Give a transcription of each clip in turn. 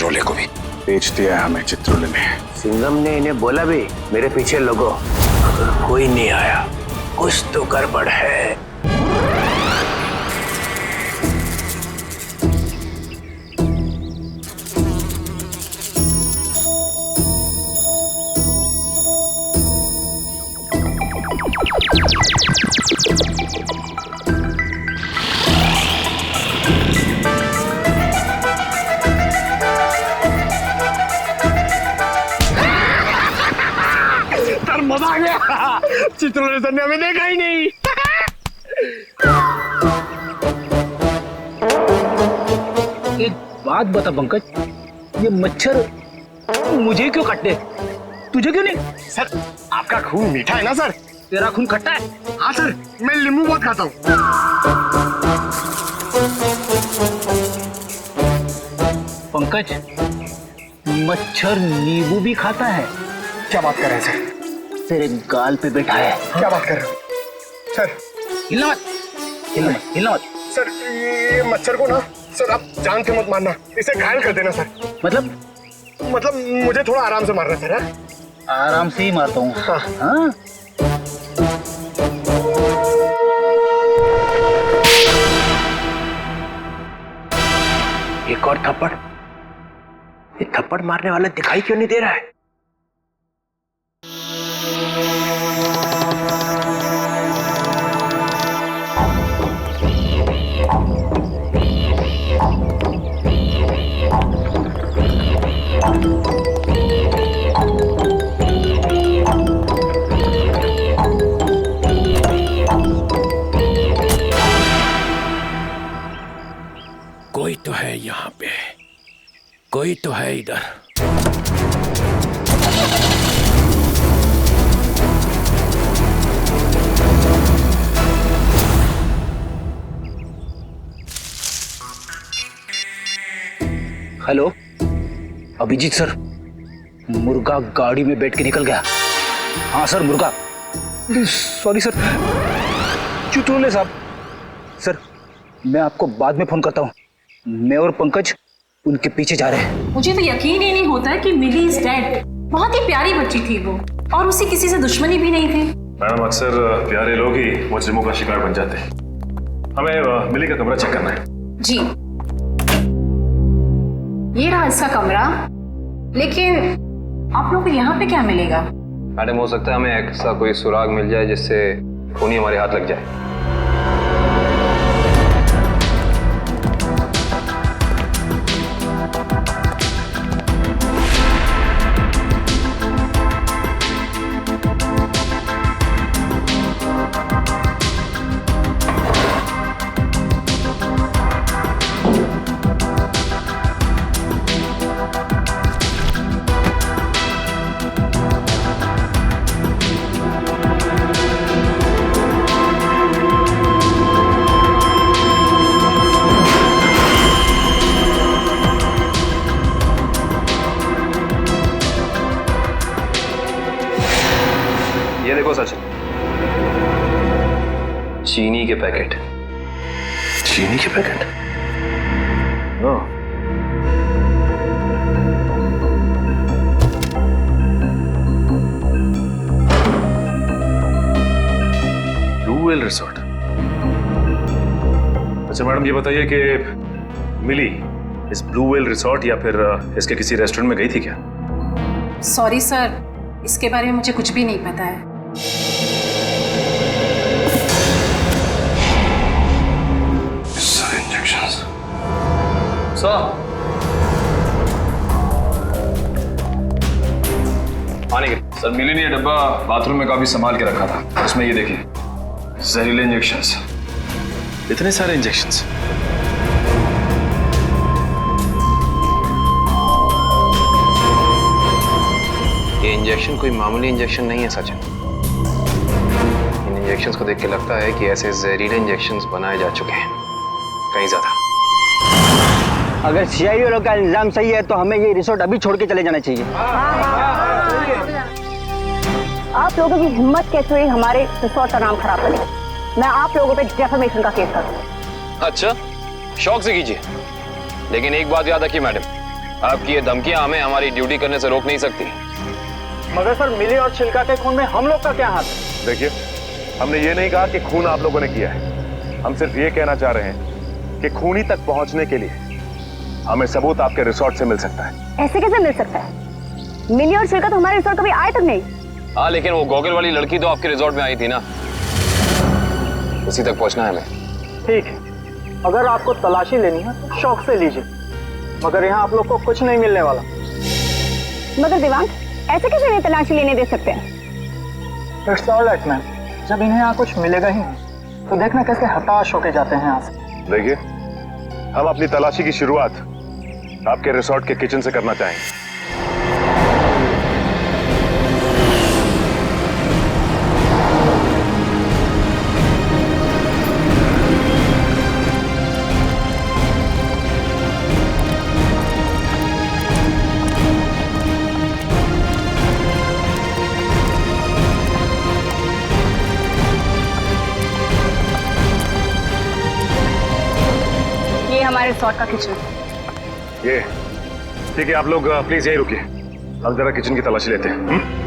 चित्रोले को भी बेच दिया है हमें चित्रोले ने। सिंघम ने इन्हें बोला भी मेरे पीछे लगो, अगर कोई नहीं आया कुछ तो गड़बड़ है। मजा आ गया, चित्रोले सर ने हमें देखा ही नहीं। एक बात बता पंकज, ये मच्छर मुझे क्यों काटते, तुझे क्यों नहीं? सर आपका खून मीठा है ना सर। तेरा खून खट्टा है? हाँ सर, मैं नींबू बहुत खाता हूँ। पंकज, मच्छर नींबू भी खाता है? क्या बात कर रहे हैं सर? तेरे गाल पे बैठा है। क्या बात कर रहे हो सर? हिलना मत, हिलना मत। सर ये मच्छर को ना सर आप जान से मत मारना, इसे घायल कर देना सर। मतलब मुझे थोड़ा आराम से मारना सर। आराम से ही मारता हूँ। हाँ। हाँ? एक और थप्पड़। ये थप्पड़ मारने वाला दिखाई क्यों नहीं दे रहा है? कोई तो है यहाँ पे, कोई तो है इधर। हेलो अभिजीत सर, मुर्गा गाड़ी में बैठ के निकल गया। हाँ सर, मुर्गा। सॉरी सर, चित्रोले साहब। सर मैं आपको बाद में फोन करता हूँ। मैं और पंकज उनके पीछे जा रहे हैं। मुझे तो यकीन ही नहीं होता कि मिली इज डेड। बहुत ही प्यारी बच्ची थी वो, और उसे किसी से दुश्मनी भी नहीं थी। मैडम अक्सर प्यारे लोग ही मुजरिमों का शिकार बन जाते हैं। हमें मिली का कमरा चेक करना है। जी, ये रहा इसका कमरा। लेकिन आप लोगों को यहाँ पे क्या मिलेगा? मैडम हो सकता है हमें ऐसा कोई सुराग मिल जाए जिससे खूनी हमारे हाथ लग जाए। ये देखो सचिन, चीनी के पैकेट। चीनी के पैकेट? ओह, ब्लू व्हेल रिसोर्ट। अच्छा मैडम ये बताइए कि मिली इस ब्लू व्हेल रिसोर्ट या फिर इसके किसी रेस्टोरेंट में गई थी क्या? सॉरी सर, इसके बारे में मुझे कुछ भी नहीं पता है। आने के सर मिली ने ये डब्बा बाथरूम में काफी संभाल के रखा था। उसमें ये देखिए जहरीले इंजेक्शंस, इतने सारे इंजेक्शंस। ये इंजेक्शन कोई मामूली इंजेक्शन नहीं है सचिन। इन इंजेक्शंस को देख के लगता है कि ऐसे जहरीले इंजेक्शंस बनाए जा चुके हैं, कहीं ज्यादा। अगर सीआईडी वालों का इल्जाम सही है तो हमें ये रिसोर्ट अभी छोड़ के चले जाना चाहिए। आप लोगों की हिम्मत कैसे हुई हमारे रिसोर्ट का नाम खराब करने? मैं आप लोगों पे डेफेमेशन का केस करूंगा। अच्छा, शौक से कीजिए, लेकिन एक बात याद रखिए मैडम, आपकी ये धमकियां हमें हमारी ड्यूटी करने से रोक नहीं सकती। मगर सर मिली और छिलका के खून में हम लोग का क्या हाथ है? देखिए, हमने ये नहीं कहा कि खून आप लोगों ने किया है। हम सिर्फ ये कहना चाह रहे हैं कि खूनी तक पहुंचने के लिए हमें सबूत आपके रिसोर्ट से मिल सकता है। ऐसे कैसे मिल सकता है? मिली और छिलका तो हमारे रिसोर्ट कभी आए तक नहीं। हाँ, लेकिन वो गॉगल वाली लड़की तो आपके रिसोर्ट में आई थी ना, उसी तक पहुंचना है हमें। ठीक है, अगर आपको तलाशी लेनी है तो शौक से लीजिए, मगर यहाँ आप लोग को कुछ नहीं मिलने वाला। मगर दिवांग, ऐसे कैसे इन्हें तलाशी लेने दे सकते हैं? इट्स ऑल राइट मैम, जब इन्हें यहाँ कुछ मिलेगा ही नहीं तो देखना कैसे हताश होके जाते हैं यहाँ से। देखिए, हम अपनी तलाशी की शुरुआत आपके रिसोर्ट के किचन से करना चाहेंगे। ये हमारे रिसोर्ट का किचन। ये ठीक है, आप लोग प्लीज यहीं रुकिए, हम जरा किचन की तलाशी लेते हैं।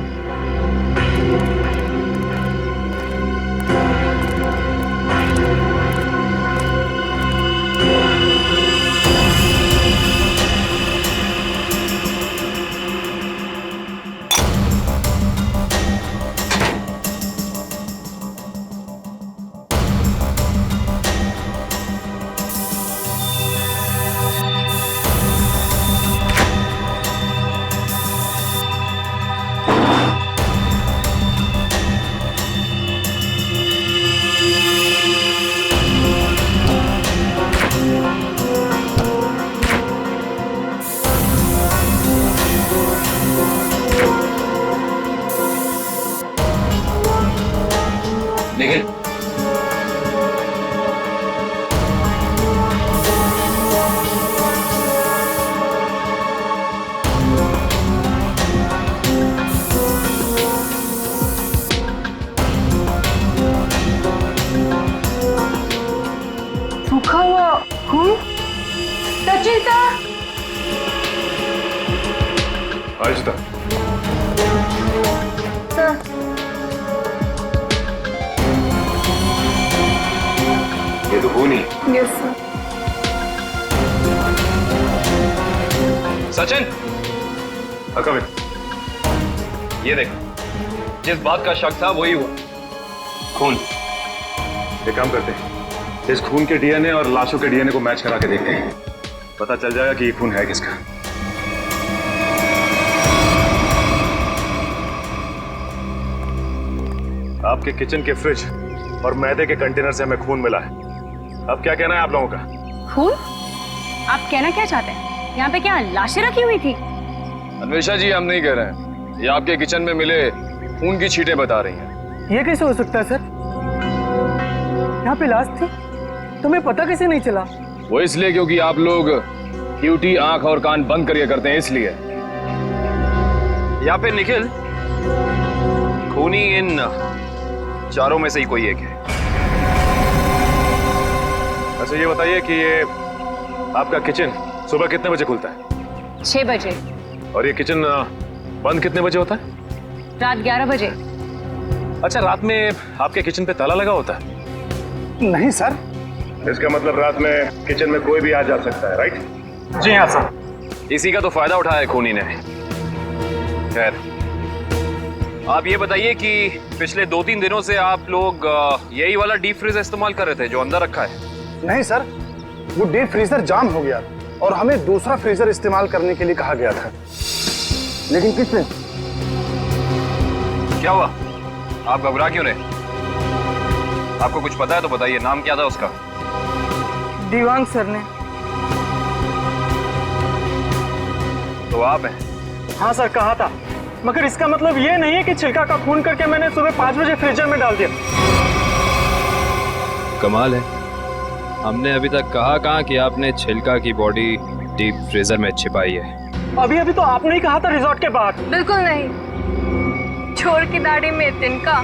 निखिल, सूखा हुआ खून। सचिता, आयुष्ता, ये तो खून ही। Yes sir. सचिन, कमिंग। ये देख, जिस बात का शक था वही हुआ, खून। एक काम करते हैं, इस खून के डीएनए और लाशों के डीएनए को मैच करा के देखते हैं, पता चल जाएगा कि ये खून है किसका। आपके किचन के फ्रिज और मैदे के कंटेनर से हमें खून मिला है। अब क्या कहना है आप लोगों का? खून? आप कहना क्या चाहते हैं? यहाँ पे क्या लाशें रखी हुई थी? अन्वेषा जी, हम नहीं कह रहे हैं, ये आपके किचन में मिले खून की छींटें बता रही हैं। ये कैसे हो सकता है सर? यहाँ पे लाश थी, तुम्हें पता कैसे नहीं चला? वो इसलिए क्योंकि आप लोग ड्यूटी आंख और कान बंद करके करते हैं, इसलिए। या फिर निखिल, खूनी इन चारों में से ही कोई एक है। अच्छा ये बताइए कि ये आपका किचन सुबह कितने बजे खुलता है? 6 बजे। और ये किचन बंद कितने बजे होता है? रात 11 बजे। अच्छा, रात में आपके किचन पे ताला लगा होता है? नहीं सर। इसका मतलब रात में किचन में कोई भी आ जा सकता है, राइट? जी हाँ सर। इसी का तो फायदा उठाया है खूनी ने। खैर, आप ये बताइए कि पिछले 2-3 दिनों से आप लोग यही वाला डीप फ्रीज इस्तेमाल कर रहे थे जो अंदर रखा है? नहीं सर, वो डीप फ्रीजर जाम हो गया और हमें दूसरा फ्रीजर इस्तेमाल करने के लिए कहा गया था। लेकिन किस दिन? क्या हुआ? आप घबरा क्यों रहे? आपको कुछ पता है तो बताइए, नाम क्या था उसका? दिवांग सर ने। तो आप हैं? हाँ सर, कहा था, मगर इसका मतलब ये नहीं है कि छिलका का खून करके मैंने सुबह 5 बजे फ्रीजर में डाल दिया। कमाल है, हमने अभी तक कहा कि आपने छिलका की बॉडी डीप फ्रीजर में छिपाई है। अभी तो आपने ही कहा था रिजॉर्ट के बाहर। बिल्कुल नहीं, छोड़ की दाढ़ी में तिनका।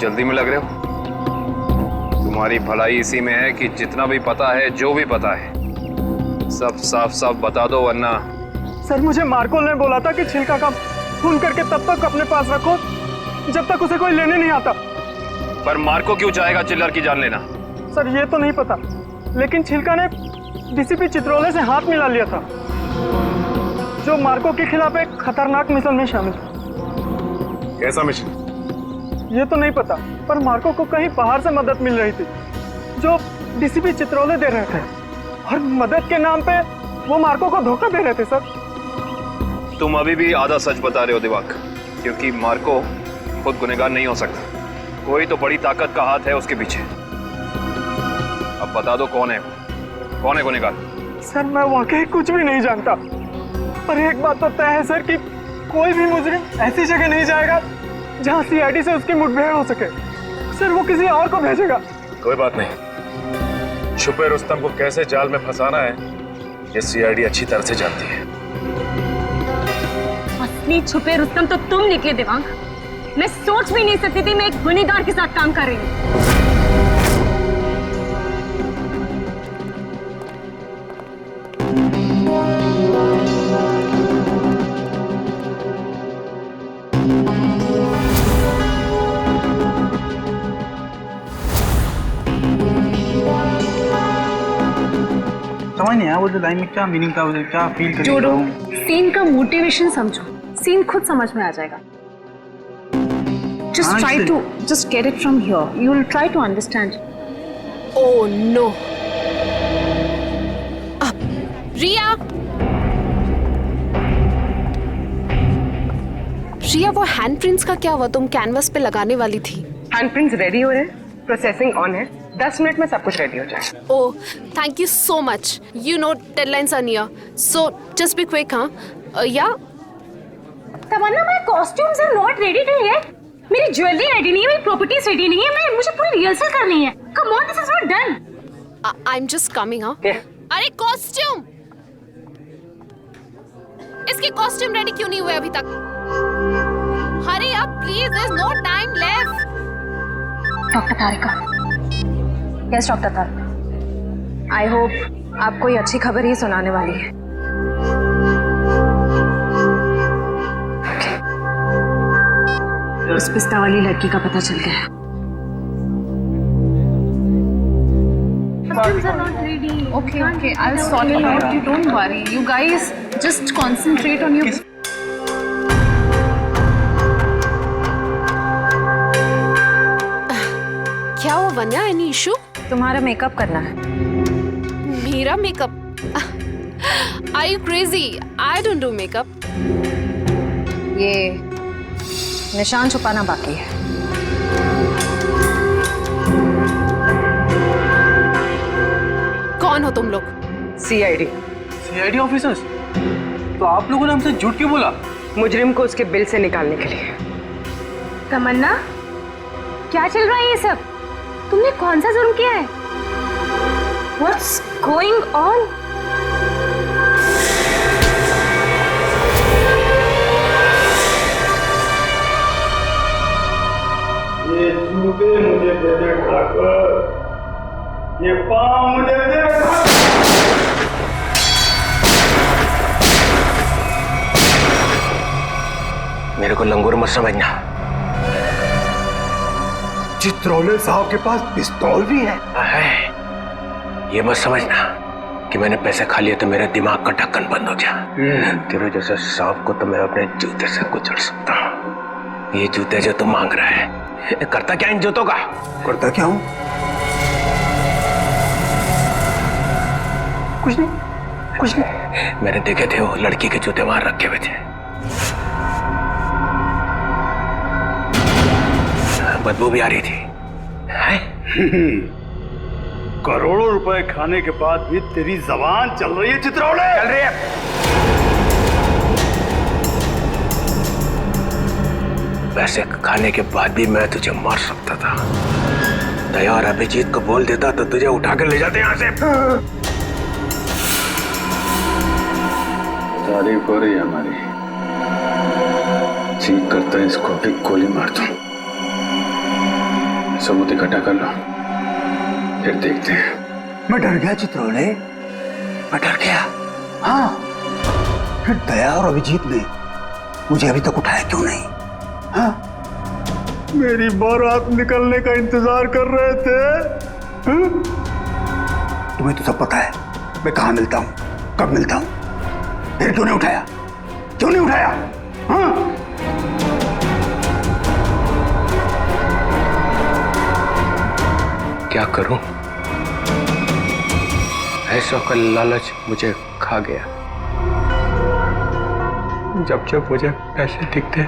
जल्दी में लग रहे हो? तुम्हारी भलाई इसी में है कि जितना भी पता है, जो भी पता है, सब साफ साफ बता दो, वरना। सर, मुझे मार्को ने बोला था कि छिलका का खून करके तब तक अपने पास रखो जब तक उसे कोई लेने नहीं आता। पर मार्को क्यों चाहेगा चिल्लर की जान लेना? सर, ये तो नहीं पता, लेकिन छिलका ने डीसीपी चित्रोले से हाथ मिला लिया था, जो मार्को के खिलाफ एक खतरनाक मिशन में शामिल था। कैसा मिशन? ये तो नहीं पता, पर मार्को को कहीं बाहर से मदद मिल रही थी जो डीसीपी चित्रोले दे रहे थे, और मदद के नाम पे वो मार्को को धोखा दे रहे थे। सर, तुम अभी भी आधा सच बता रहे हो दिवाकर, क्योंकि मार्को खुद गुनहगार नहीं हो सकता। कोई तो बड़ी ताकत का हाथ है उसके पीछे। अब बता दो कौन है गुनहगार? सर, मैं वाकई कुछ भी नहीं जानता, पर एक बात तो तय है सर कि कोई भी मुजरिम ऐसी जगह नहीं जाएगा जहां सीआईडी से उसकी मुठभेड़ हो सके। सर, वो किसी और को भेजेगा। कोई बात नहीं, छुपे रुस्तम को कैसे जाल में फंसाना है ये सीआईडी अच्छी तरह से जानती है। असली छुपे रुस्तम तो तुम निकले देवांग। मैं सोच भी नहीं सकती थी मैं एक गुनहगार के साथ काम कर रही हूँ। समझ नहीं आया वो जो लाइन में क्या मीनिंग था, वो क्या फील कर जोड़ो, सीन का मोटिवेशन समझो, सीन खुद समझ में आ जाएगा। Just try to just get it from here. You will try to understand. Oh no. रिया, रिया, वो हैंड प्रिंट्स का क्या हुआ? तुम कैनवस पे लगाने वाली थी। हैंड प्रिंट्स रेडी हो रहे हैं, प्रोसेसिंग ऑन है, 10 मिनट में सब कुछ रेडी हो जाए। Oh, thank you so much. You know deadlines are near, so just be quick. हाँ या Tamanna, my costumes are not ready till yet. मेरी ज्वेलरी रेडी नहीं है, मेरी प्रॉपर्टीज रेडी नहीं है, मुझे पूरी रिहर्सल करनी है। Come on, this is not done. I am just coming. हाँ, अरे कॉस्ट्यूम, इसके कॉस्ट्यूम रेडी क्यों नहीं हुए अभी तक? Hurry up please, there is no time left. Doctor Tarika. Yes doctor Tarika, I hope आप कोई अच्छी खबर ही सुनाने वाली है। उस पिस्ता वाली लड़की का पता चल गया है। Okay, I'll sort it out. You don't worry. You guys just concentrate on your. क्या हुआ वन्या? Any issue? तुम्हारा मेकअप करना है। मेरा makeup? Are you crazy? I don't do makeup. ये निशान छुपाना बाकी है। कौन हो तुम लोग? सीआईडी। CID officers? तो आप लोगों ने हमसे झूठ क्यों बोला? मुजरिम को उसके बिल से निकालने के लिए। तमन्ना, क्या चल रहा है ये सब? तुमने कौन सा जुर्म किया है? What's going on? ये जूते मुझे दे दे ठाकुर, ये पाँव मुझे दे दे। मेरे को लंगूर मत समझना। चित्रोले साहब के पास पिस्तौल भी है। ये मत समझना कि मैंने पैसे खा लिए तो मेरे दिमाग का ढक्कन बंद हो गया। तेरे जैसे सांप को तो मैं अपने जूते से कुचल सकता हूँ। ये जूते जो तुम मांग रहा है, करता क्या इन जूतों का? करता क्या हूँ? कुछ नहीं। मैंने देखे थे वो लड़की के जूते वहां रखे हुए थे। बदबू भी आ रही थी। करोड़ों रुपए खाने के बाद भी तेरी जबान चल रही है चित्रोले? चल रही है। पैसे खाने के बाद भी मैं तुझे मार सकता था। दया और अभिजीत को बोल देता तो तुझे उठा कर ले जाते यहाँ से। तारीफ हो रही है हमारी। ठीक करता है इसको भी गोली मार दूं। सबूत इकट्ठा कर लो, फिर देखते हैं। मैं डर गया चित्रोले, मैं डर गया। हाँ, फिर दया और अभिजीत ने मुझे अभी तक उठाया क्यों नहीं? हाँ, मेरी बारात निकलने का इंतजार कर रहे थे। हाँ? तुम्हें तो सब पता है मैं कहाँ मिलता हूँ, कब मिलता हूँ, फिर क्यों नहीं उठाया? क्यों नहीं उठाया? हाँ? क्या करूं? ऐसा का लालच मुझे खा गया। जब जब मुझे पैसे दिखते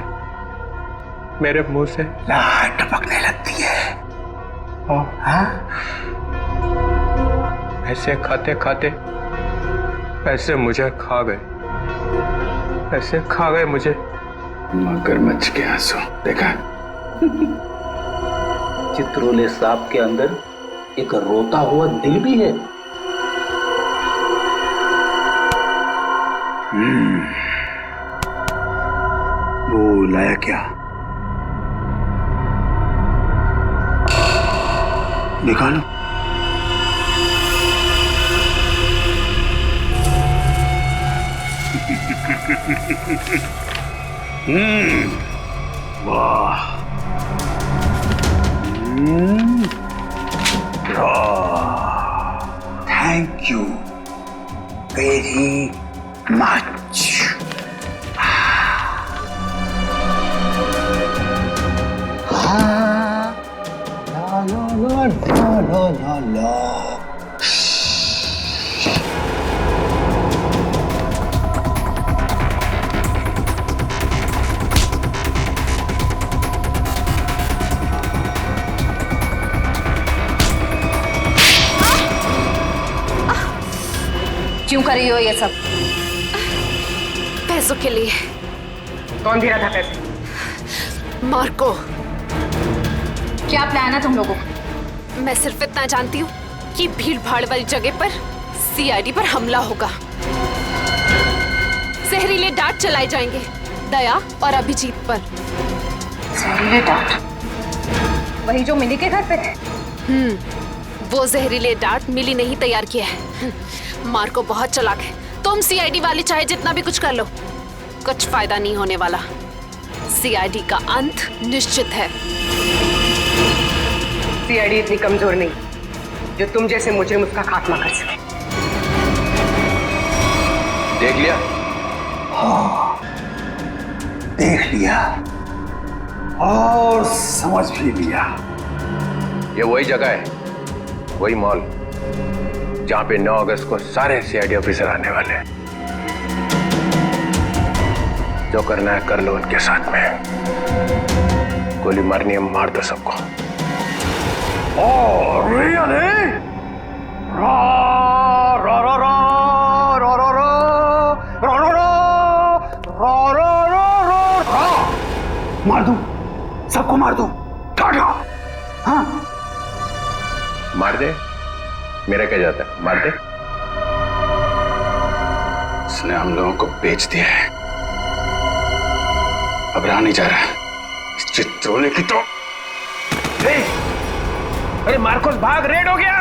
मेरे मुंह से लार टपकने लगती है। हाँ? पैसे खाते खाते पैसे मुझे खा गए, पैसे खा गए मुझे। मगरमच्छ के आंसू देखा? चित्रोले सांप के अंदर एक रोता हुआ दिल भी है। वो लाया क्या? निकालो। वाह, थैंक यू वेरी मच। क्यों कर रही हो ये सब? पैसों के लिए। कौन दे रहा था पैसे? मार्को। क्या प्लान है तुम लोगों का? मैं सिर्फ इतना जानती हूँ कि भीड़ भाड़ वाली जगह पर सीआईडी पर हमला होगा। जहरीले डांट चलाए जाएंगे दया और अभिजीत पर। जहरीले डांट? वही जो मिली के घर पे थे? वो जहरीले डांट मिली नहीं तैयार किया है। मार्को बहुत चालाक है। तुम सीआईडी वाले चाहे जितना भी कुछ कर लो, कुछ फायदा नहीं होने वाला। सीआईडी का अंत निश्चित है। सीआईडी इतनी कमजोर नहीं जो तुम जैसे मुजरिम उसका खात्मा कर सके। देख लिया? हाँ, देख लिया और समझ भी लिया। ये वही जगह है, वही मॉल जहां पे 9 अगस्त को सारे सीआईडी ऑफिसर आने वाले हैं। जो करना है कर लो उनके साथ में। गोली मारनी है मार दो सबको। मार दूं, सबको मार दूं। हाँ, मार दे, मेरा क्या जाता है, मार दे। उसने हम लोगों को बेच दिया है, अब रहा नहीं जा रहा। इस चित्रोले की तो अरे मार्कोस भाग, रेड हो गया।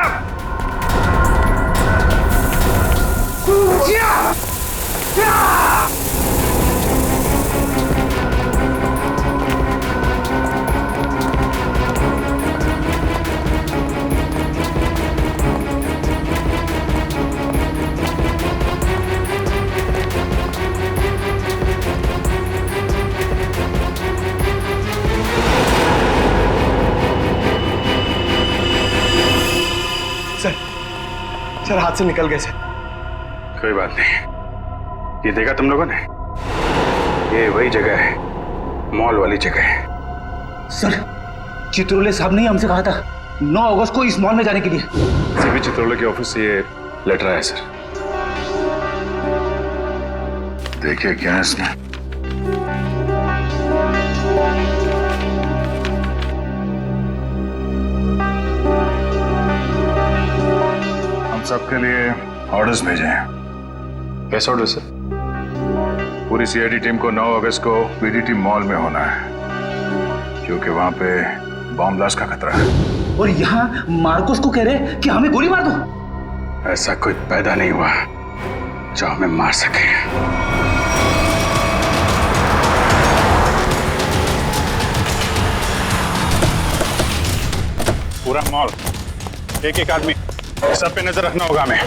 सर हाथ से निकल गए सर। कोई बात नहीं, ये देखा तुम लोगों ने? ये वही जगह है, मॉल वाली जगह है। सर, चित्रोले साहब ने हमसे कहा था 9 अगस्त को इस मॉल में जाने के लिए। सीबी चित्रोले के ऑफिस से ये लेटर आया सर। देखिए क्या है इसमें। हम सबके लिए ऑर्डर्स भेजे हैं। कैसे ऑर्डर सर? पूरी सीआईडी टीम को 9 अगस्त को बीडीटी मॉल में होना है, क्योंकि वहां पे बॉम्ब ब्लास्ट का खतरा है। और यहाँ मार्कोस को कह रहे कि हमें गोली मार दो। ऐसा कोई पैदा नहीं हुआ जो हमें मार सके। पूरा मॉल, एक एक आदमी, सब पे नजर रखना होगा हमें।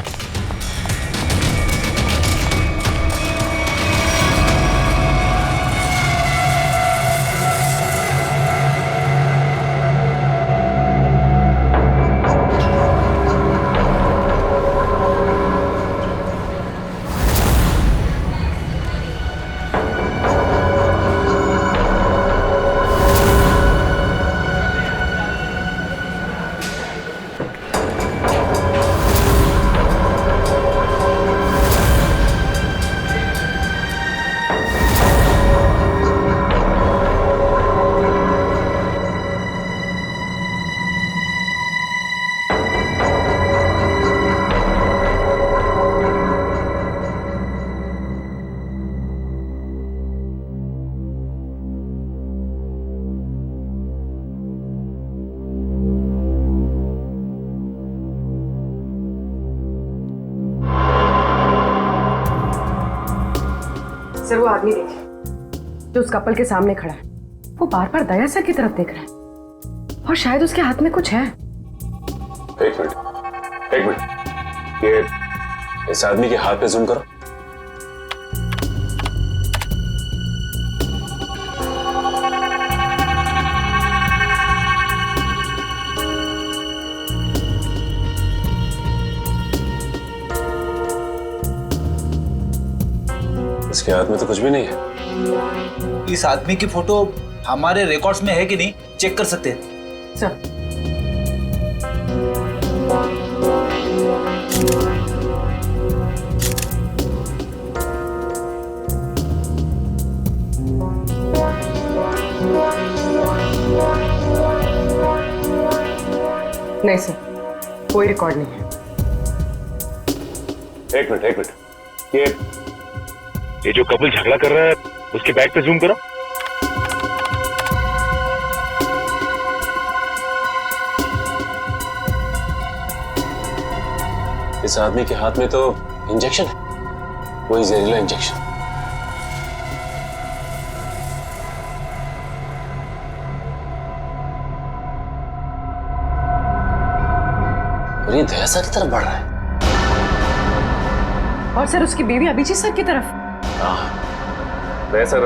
सर वो आदमी देखिए जो उस कपल के सामने खड़ा है, वो बार बार दया सर की तरफ देख रहा है और शायद उसके हाथ में कुछ है। एक मिनट, ये इस आदमी के हाथ पे जूम करो। इसके हाथ में तो कुछ भी नहीं है। इस आदमी की फोटो हमारे रिकॉर्ड्स में है कि नहीं, चेक कर सकते हैं सर। नहीं सर, कोई रिकॉर्ड नहीं है। एक मिनट, ये जो कपल झगड़ा कर रहा है उसके बैक पे जूम करो। इस आदमी के हाथ में तो इंजेक्शन है, वही जहरीला इंजेक्शन। और ये दया सर की तरफ बढ़ रहा है। और सर उसकी बीवी अभिजीत सर की तरफ। दया सर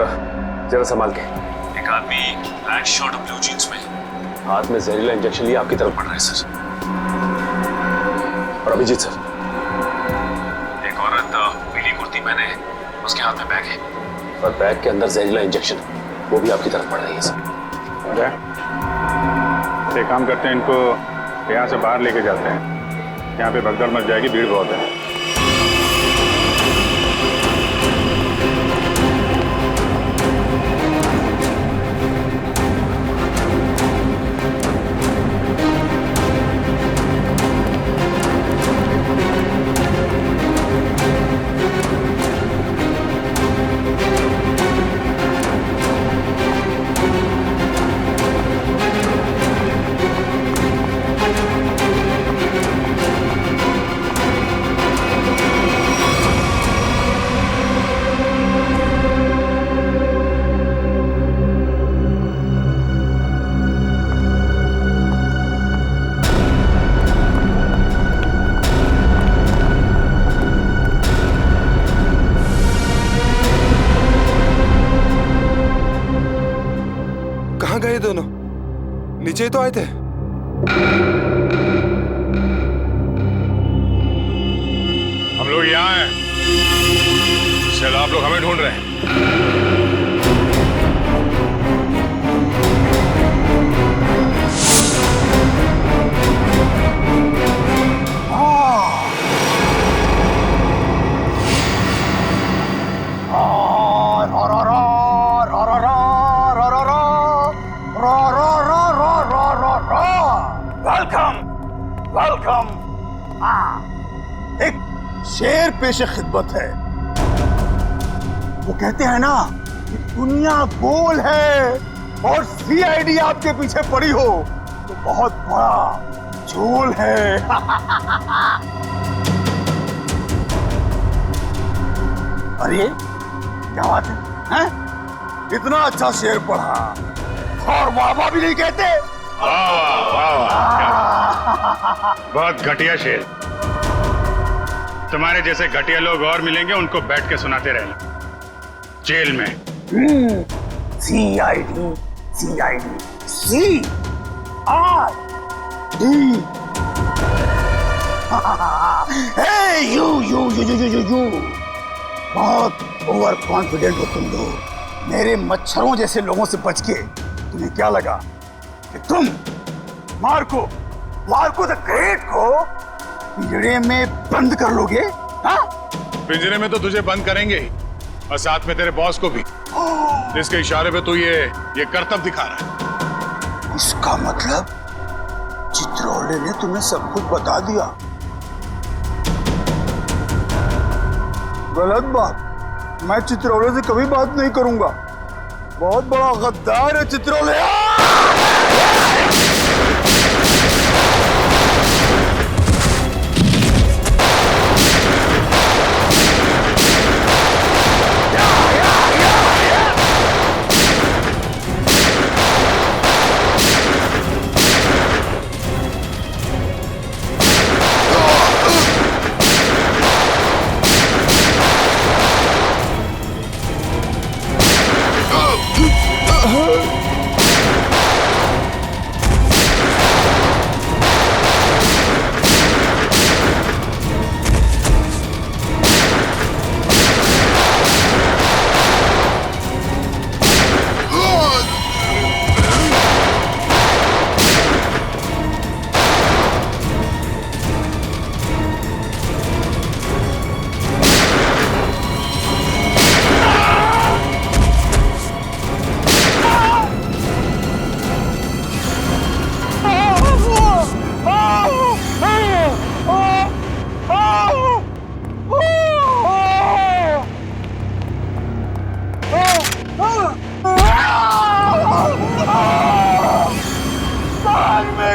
जरा संभाल के। एक आदमी ब्लैक शर्ट और ब्लू जींस में हाथ में जहरीला इंजेक्शन लिए आपकी तरफ बढ़ रहा है सर। और अभिजीत सर, एक औरत पीली कुर्ती पहने है, उसके हाथ में बैग है और बैग के अंदर जहरीला इंजेक्शन, वो भी आपकी तरफ बढ़ रही है सर। एक काम करते हैं, इनको यहाँ से बाहर लेके जाते हैं। यहाँ पे भगदड़ मच जाएगी, भीड़ बहुत है। गए दोनों? नीचे ही तो आए थे। हम लोग यहाँ हैं। चलो आप लोग हमें ढूंढ रहे हैं। वेलकम। एक शेर पेशे खिदमत है। वो कहते हैं ना कि दुनिया गोल है और सीआईडी आपके पीछे पड़ी हो तो बहुत बड़ा झोल है। अरे क्या बात है, हैं? इतना अच्छा शेर पढ़ा और बाबा भी नहीं कहते। बहुत घटिया शेर। तुम्हारे जैसे घटिया लोग और मिलेंगे, उनको बैठ के सुनाते रहना जेल में। CID CID C R D. You you you you you you बहुत ओवर कॉन्फिडेंट हो तुम लोग। मेरे मच्छरों जैसे लोगों से बच के तुम्हें क्या लगा कि तुम मार्को द ग्रेट को पिंजरे में बंद कर लोगे? पिंजरे में तो तुझे बंद करेंगे ही, और साथ में तेरे बॉस को भी, जिसके इशारे पे तू ये करतब दिखा रहा है। इसका मतलब चित्रोले ने तुम्हें सब कुछ बता दिया। गलत बात। मैं चित्रोले से कभी बात नहीं करूंगा। बहुत बड़ा गद्दार है चित्रोले।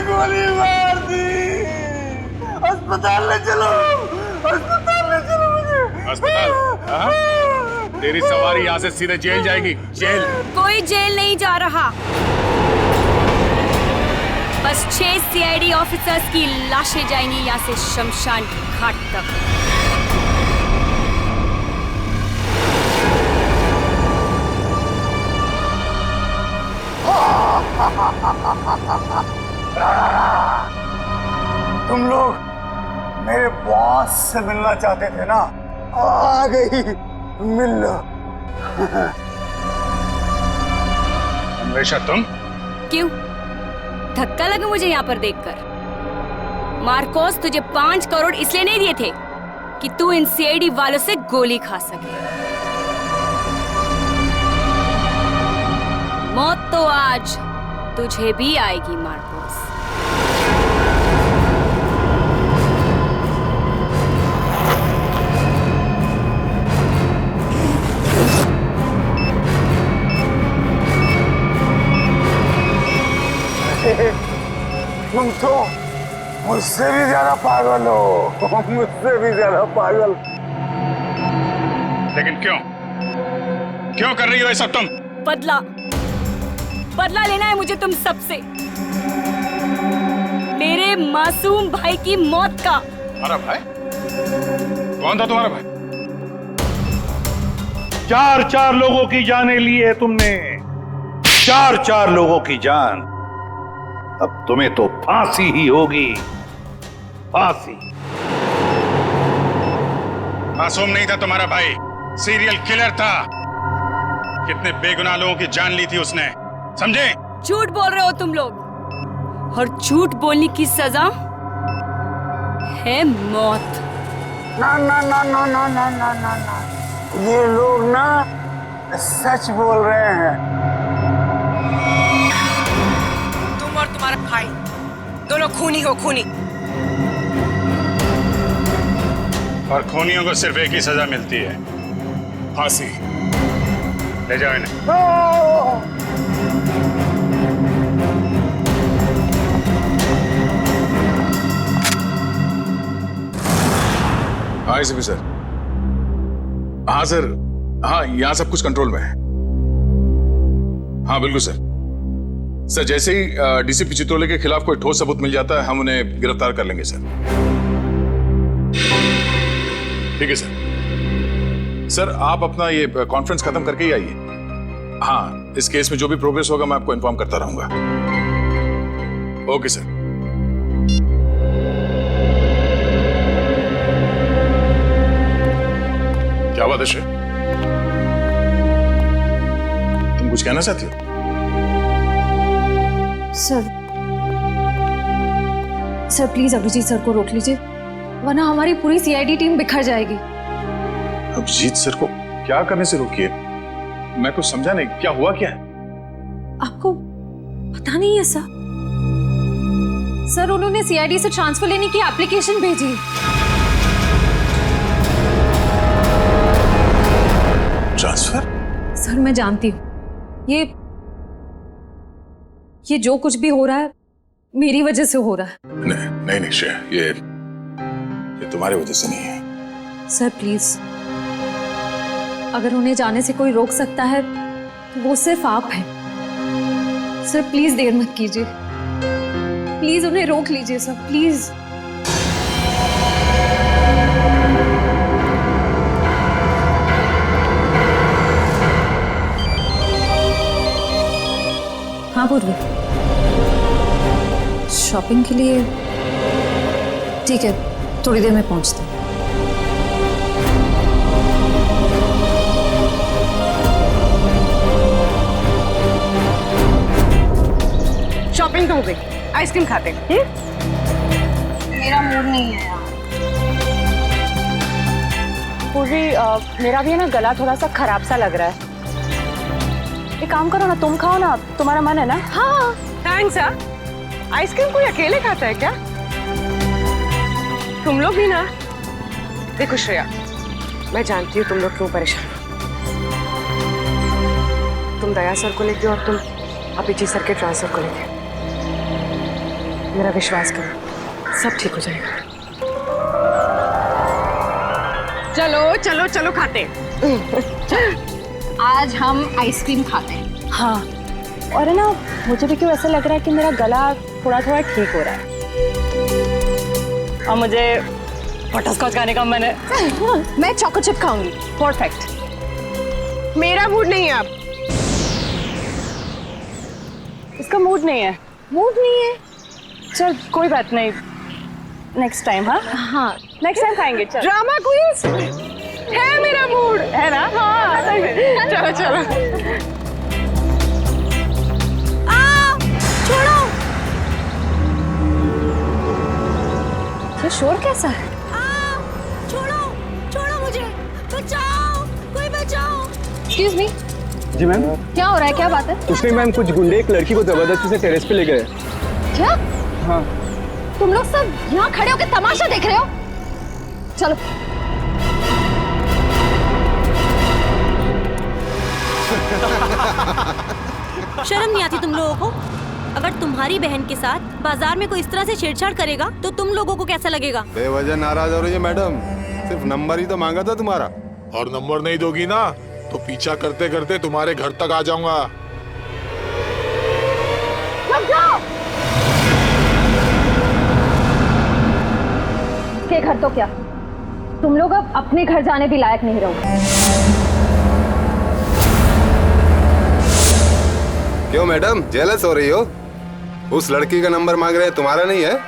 गोली मार दी। अस्पताल ले चलो, अस्पताल ले चलो मुझे। अस्पताल? हाँ? तेरी सवारी यहाँ से सीधे जेल जाएगी। जेल? कोई जेल नहीं जा रहा, बस 6 सीआईडी ऑफिसर्स की लाशें जाएंगी यहाँ से शमशान घाट तक। तुम लोग मेरे बॉस से मिलना चाहते थे ना, आ गई, मिल लो। हमेशा तुम? क्यों धक्का लगा मुझे यहाँ पर देखकर? मार्कोस तुझे 5 करोड़ इसलिए नहीं दिए थे कि तू इन सीआईडी वालों से गोली खा सके। मौत तो आज तुझे भी आएगी मार्कोस। तुम तो मुझसे भी ज्यादा पागल हो, मुझसे भी ज्यादा पागल। लेकिन क्यों कर रही हो ये सब तुम? बदला लेना है मुझे तुम सबसे, मेरे मासूम भाई की मौत का। तुम्हारा भाई? कौन था तुम्हारा भाई? 4 लोगों की जानें ली है तुमने, 4 लोगों की जान। अब तुम्हें तो फांसी ही होगी, फांसी। मासूम नहीं था तुम्हारा भाई, सीरियल किलर था। कितने बेगुनाह लोगों की जान ली थी उसने, समझे? झूठ बोल रहे हो तुम लोग, और झूठ बोलने की सजा है मौत। ना ना ना ना ना ना ना ना ना, ये लोग ना सच बोल रहे हैं। तुम और तुम्हारा भाई दोनों खूनी हो, खूनी। और खूनियों को सिर्फ एक ही सजा मिलती है, फांसी। ले जाओ इन्हें। हाँ एसीपी सर। हाँ सर, हाँ यहाँ सब कुछ कंट्रोल में है। हाँ बिल्कुल सर। सर जैसे ही डीसीपी चित्रोले के खिलाफ कोई ठोस सबूत मिल जाता है हम उन्हें गिरफ्तार कर लेंगे सर। ठीक है सर। सर आप अपना ये कॉन्फ्रेंस खत्म करके ही आइए। हाँ, इस केस में जो भी प्रोग्रेस होगा मैं आपको इन्फॉर्म करता रहूंगा। Okay sir. क्या बात है श्रेय? तुम कुछ कहना चाहती हो? सर प्लीज अभिजीत सर को रोक लीजिए, वरना हमारी पूरी सीआईडी टीम बिखर जाएगी। अभिजीत सर को क्या करने से रोकिए? मैं कुछ समझा नहीं, क्या हुआ क्या है? आपको पता नहीं है सर? सर उन्होंने सीआईडी से ट्रांसफर लेने की एप्लीकेशन भेजी। ट्रांसफर? सर मैं जानती हूँ ये जो कुछ भी हो रहा है मेरी वजह से हो रहा है। नहीं नहीं श्रेया, ये तुम्हारी वजह से नहीं है। सर प्लीज, अगर उन्हें जाने से कोई रोक सकता है तो वो सिर्फ आप हैं। सर प्लीज देर मत कीजिए, प्लीज उन्हें रोक लीजिए सर, प्लीज। हाँ पूर्वी, शॉपिंग के लिए? ठीक है, थोड़ी देर में पहुंचते हैं। शॉपिंग तो हो गई, आइसक्रीम खाते हैं। मेरा मूड नहीं है यार। पूर्वी, मेरा भी है ना गला थोड़ा सा खराब सा लग रहा है। एक काम करो ना, तुम खाओ ना, तुम्हारा मन है ना? हाँ थैंक्स यार। आइसक्रीम कोई अकेले खाता है क्या? तुम लोग भी ना। देखो श्रेया, मैं जानती हूँ तुम लोग क्यों परेशान हो। तुम दया सर को लेके और तुम अभिजीत सर के ट्रांसफर को लेके। मेरा विश्वास करो, सब ठीक हो जाएगा। चलो चलो चलो खाते हैं। आज हम आइसक्रीम खाते हैं। हाँ, और है ना, मुझे भी क्यों ऐसा लग रहा है कि मेरा गला थोड़ा थोड़ा ठीक हो रहा है और मुझे बटरस्कॉच खाने का मन है। मैं चॉको चिप खाऊंगी। परफेक्ट। मेरा मूड नहीं है अब। इसका मूड नहीं है। मूड नहीं है? चल कोई बात नहीं, नेक्स्ट टाइम। हाँ हाँ नेक्स्ट टाइम खाएंगे। चल ड्रामा क्वींस है, मेरा मूड है ना। हाँ चलो चलो। छोड़ो, ये शोर कैसा है? छोड़ो छोड़ो मुझे, बचाओ, कोई बचाओ। Excuse me. जी मैम। क्या हो रहा है, क्या बात है? कुछ नहीं मैम, कुछ गुंडे एक लड़की को जबरदस्ती से टेरेस पे ले गए। क्या? हाँ। तुम लोग सब यहाँ खड़े होकर तमाशा देख रहे हो? चलो। शर्म नहीं आती तुम लोगों को? अगर तुम्हारी बहन के साथ बाजार में कोई इस तरह से छेड़छाड़ करेगा तो तुम लोगों को कैसा लगेगा? बेवजह नाराज हो रही है मैडम, सिर्फ नंबर ही तो मांगा था तुम्हारा। और नंबर नहीं दोगी ना तो पीछा करते करते तुम्हारे घर तक आ जाऊंगा। रुक जाओ। के घर तो क्या, तुम लोग अब अपने घर जाने भी लायक नहीं रहोगे। क्यों मैडम, जेलस हो रही हो? उस लड़की का नंबर मांग रहे हैं, तुम्हारा नहीं है?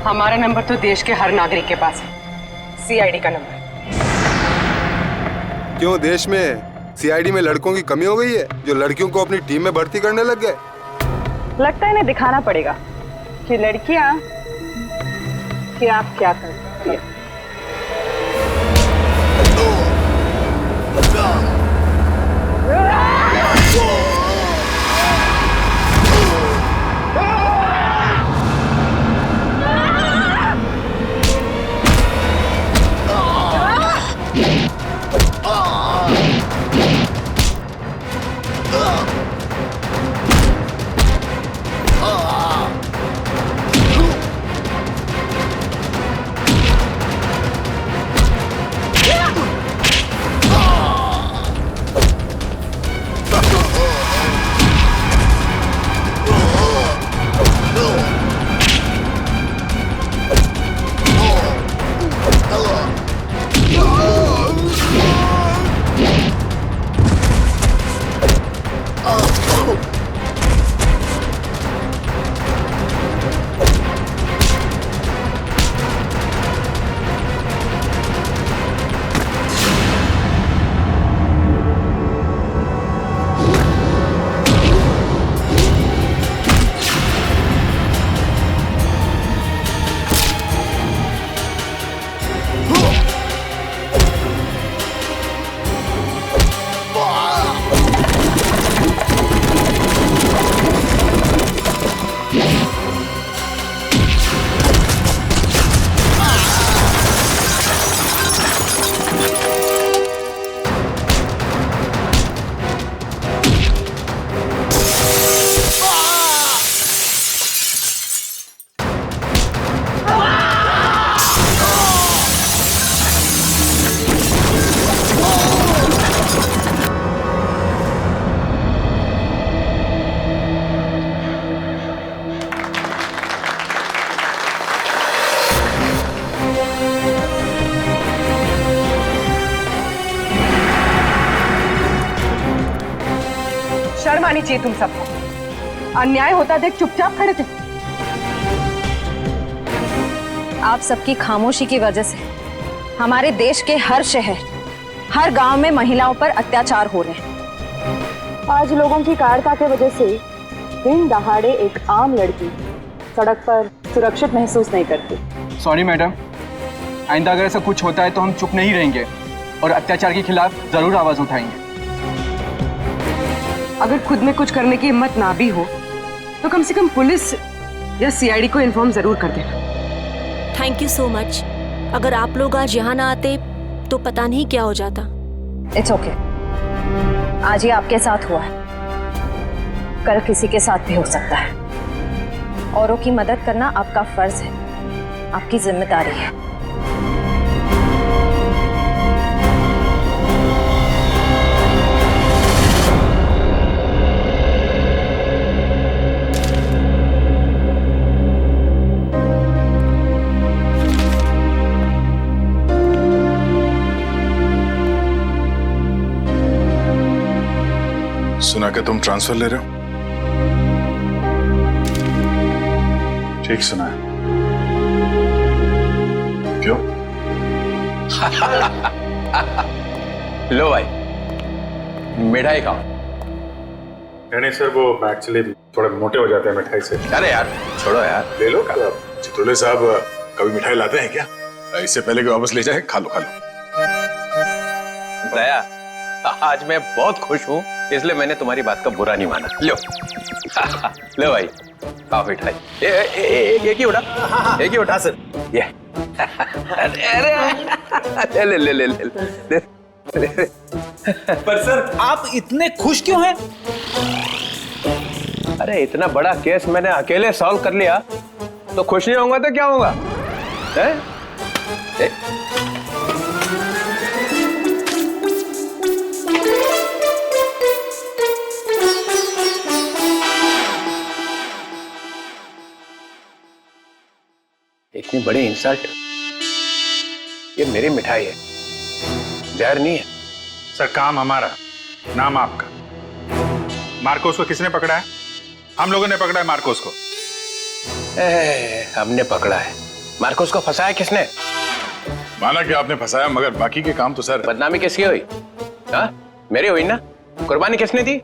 हमारा नंबर तो देश के हर नागरिक के पास है, सीआईडी का नंबर। क्यों, देश में सीआईडी में लड़कों की कमी हो गई है जो लड़कियों को अपनी टीम में भर्ती करने लग गए? लगता है इन्हें दिखाना पड़ेगा कि लड़कियां कि आप क्या करती हैं। शर्म आनी चाहिए तुम सबको। अन्याय होता देख चुपचाप खड़े थे। आप सबकी खामोशी की वजह से हमारे देश के हर शहर, हर गांव में महिलाओं पर अत्याचार हो रहे हैं। आज लोगों की कायरता की वजह से दिन दहाड़े एक आम लड़की सड़क पर सुरक्षित महसूस नहीं करती। सॉरी मैडम, आइंदा अगर ऐसा कुछ होता है तो हम चुप नहीं रहेंगे और अत्याचार के खिलाफ जरूर आवाज उठाएंगे। अगर खुद में कुछ करने की हिम्मत ना भी हो तो कम से कम पुलिस या सीआईडी को इन्फॉर्म जरूर कर देना। Thank you so much. अगर आप लोग आज यहाँ ना आते तो पता नहीं क्या हो जाता। It's okay. आज ही आपके साथ हुआ है, कल किसी के साथ भी हो सकता है। औरों की मदद करना आपका फर्ज है, आपकी जिम्मेदारी है। सुना कि तुम ट्रांसफर ले रहे हो? ठीक सुना है। क्यों? लो भाई, मिठाई खाओ। नहीं सर, वो एक्चुअली थोड़े मोटे हो जाते हैं मिठाई से। अरे यार छोड़ो यार, ले लो। चित्रोले साहब कभी मिठाई लाते हैं क्या? इससे पहले कि वापस ले जाए, खा लो खा लो। दया, आज मैं बहुत खुश हूँ, इसलिए मैंने तुम्हारी बात का बुरा नहीं माना। लो लो भाई, खाओ मिठाई। एक ही उठा, एक ही उठा सर। ये अरे ले ले ले ले ले। पर सर आप इतने खुश क्यों हैं? अरे इतना बड़ा केस मैंने अकेले सॉल्व कर लिया, तो खुश नहीं होऊंगा तो क्या होगा? इतनी बड़ी इंसल्ट। ये मेरी मिठाई है, जहर नहीं है। सर काम हमारा, नाम आपका। मार्कोस को किसने पकड़ा है? हम लोगों ने पकड़ा है मार्कोस को। हमने पकड़ा है। मार्कोस को फंसाया किसने? माना कि आपने फंसाया, मगर बाकी के काम तो सर। बदनामी किसकी हुई? हाँ, मेरी हुई ना। कुर्बानी किसने दी?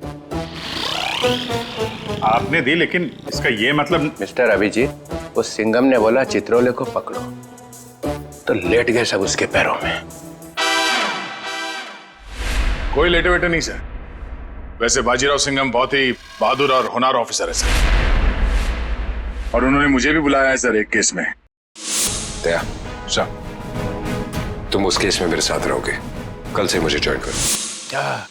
आपने दी, लेकिन इसका ये मतलब। मिस्टर अभिजीत, उस सिंघम ने बोला चित्रोले को पकड़ो, तो लेट गए सब उसके पैरों में। कोई लेटे वेटे नहीं सर। वैसे बाजीराव सिंघम बहुत ही बहादुर और होनहार ऑफिसर है सर, और उन्होंने मुझे भी बुलाया है सर एक केस में। दया, तुम उस केस में मेरे साथ रहोगे। कल से मुझे ज्वाइन करो। क्या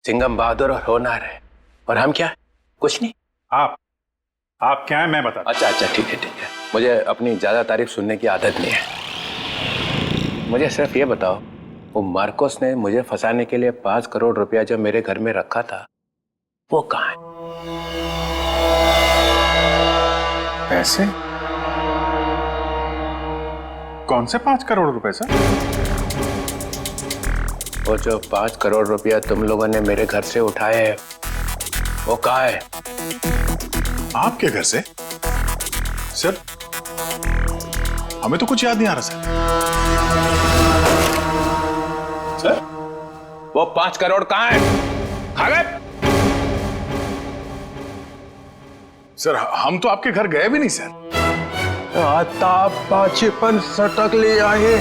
सिंघम बहादुर और होनहार है, और हम क्या? कुछ नहीं। आप क्या है मैं बता। अच्छा ठीक है। मुझे अपनी ज्यादा तारीफ सुनने की आदत नहीं है। मुझे सिर्फ ये बताओ, वो मार्कोस ने मुझे फंसाने के लिए 5 करोड़ रुपया जो मेरे घर में रखा था, वो कहाँ है? पैसे? कौन से 5 करोड़ रुपए सर? वो जो 5 करोड़ रुपया तुम लोगों ने मेरे घर से उठाए हैं, वो कहाँ है? आपके घर से? सर हमें तो कुछ याद नहीं आ रहा सर, वो 5 करोड़ कहाँ है? खा गए? सर हम तो आपके घर गए भी नहीं सर। आता बचपन सटक ले आए।